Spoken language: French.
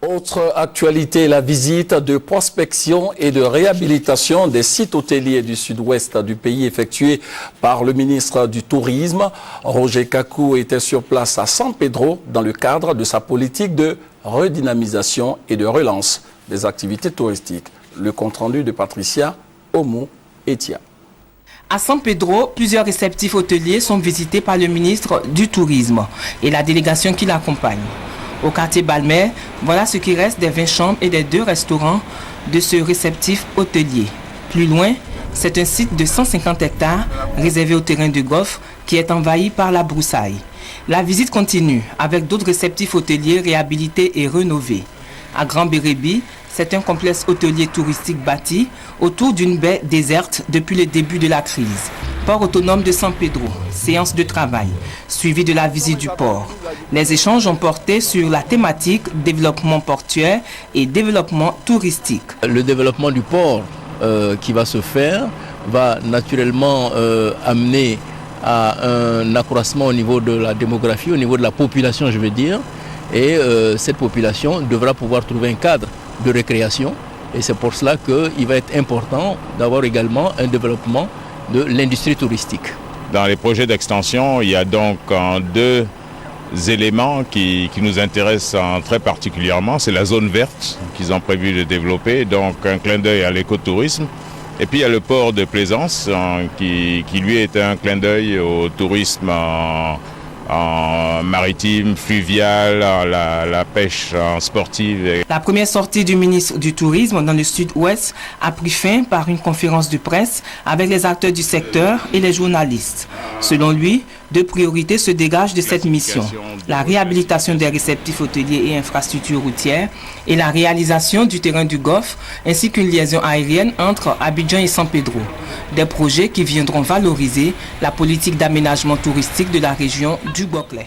Autre actualité, la visite de prospection et de réhabilitation des sites hôteliers du sud-ouest du pays effectuée par le ministre du Tourisme. Roger Kakou était sur place à San Pedro dans le cadre de sa politique de redynamisation et de relance des activités touristiques. Le compte-rendu de Patricia Oumou-Etia. À San Pedro, plusieurs réceptifs hôteliers sont visités par le ministre du Tourisme et la délégation qui l'accompagne. Au quartier Balmer, voilà ce qui reste des 20 chambres et des 2 restaurants de ce réceptif hôtelier. Plus loin, c'est un site de 150 hectares réservé au terrain de golf qui est envahi par la broussaille. La visite continue avec d'autres réceptifs hôteliers réhabilités et rénovés. À Grand Bérébi, c'est un complexe hôtelier touristique bâti autour d'une baie déserte depuis le début de la crise. Port autonome de San Pedro, séance de travail, suivi de la visite du port. Les échanges ont porté sur la thématique développement portuaire et développement touristique. Le développement du port qui va se faire va naturellement amener à un accroissement au niveau de la démographie, au niveau de la population, je veux dire. Et cette population devra pouvoir trouver un cadre de récréation. Et c'est pour cela qu'il va être important d'avoir également un développement de l'industrie touristique. Dans les projets d'extension, il y a donc 2 éléments qui nous intéressent très particulièrement. C'est la zone verte qu'ils ont prévu de développer, donc un clin d'œil à l'écotourisme. Et puis il y a le port de Plaisance qui lui est un clin d'œil au tourisme en maritime, fluvial, la pêche sportive. La première sortie du ministre du Tourisme dans le sud-ouest a pris fin par une conférence de presse avec les acteurs du secteur et les journalistes. Selon lui, 2 priorités se dégagent de cette mission. La réhabilitation des réceptifs hôteliers et infrastructures routières et la réalisation du terrain du golf ainsi qu'une liaison aérienne entre Abidjan et San Pedro. Des projets qui viendront valoriser la politique d'aménagement touristique de la région du Boclé.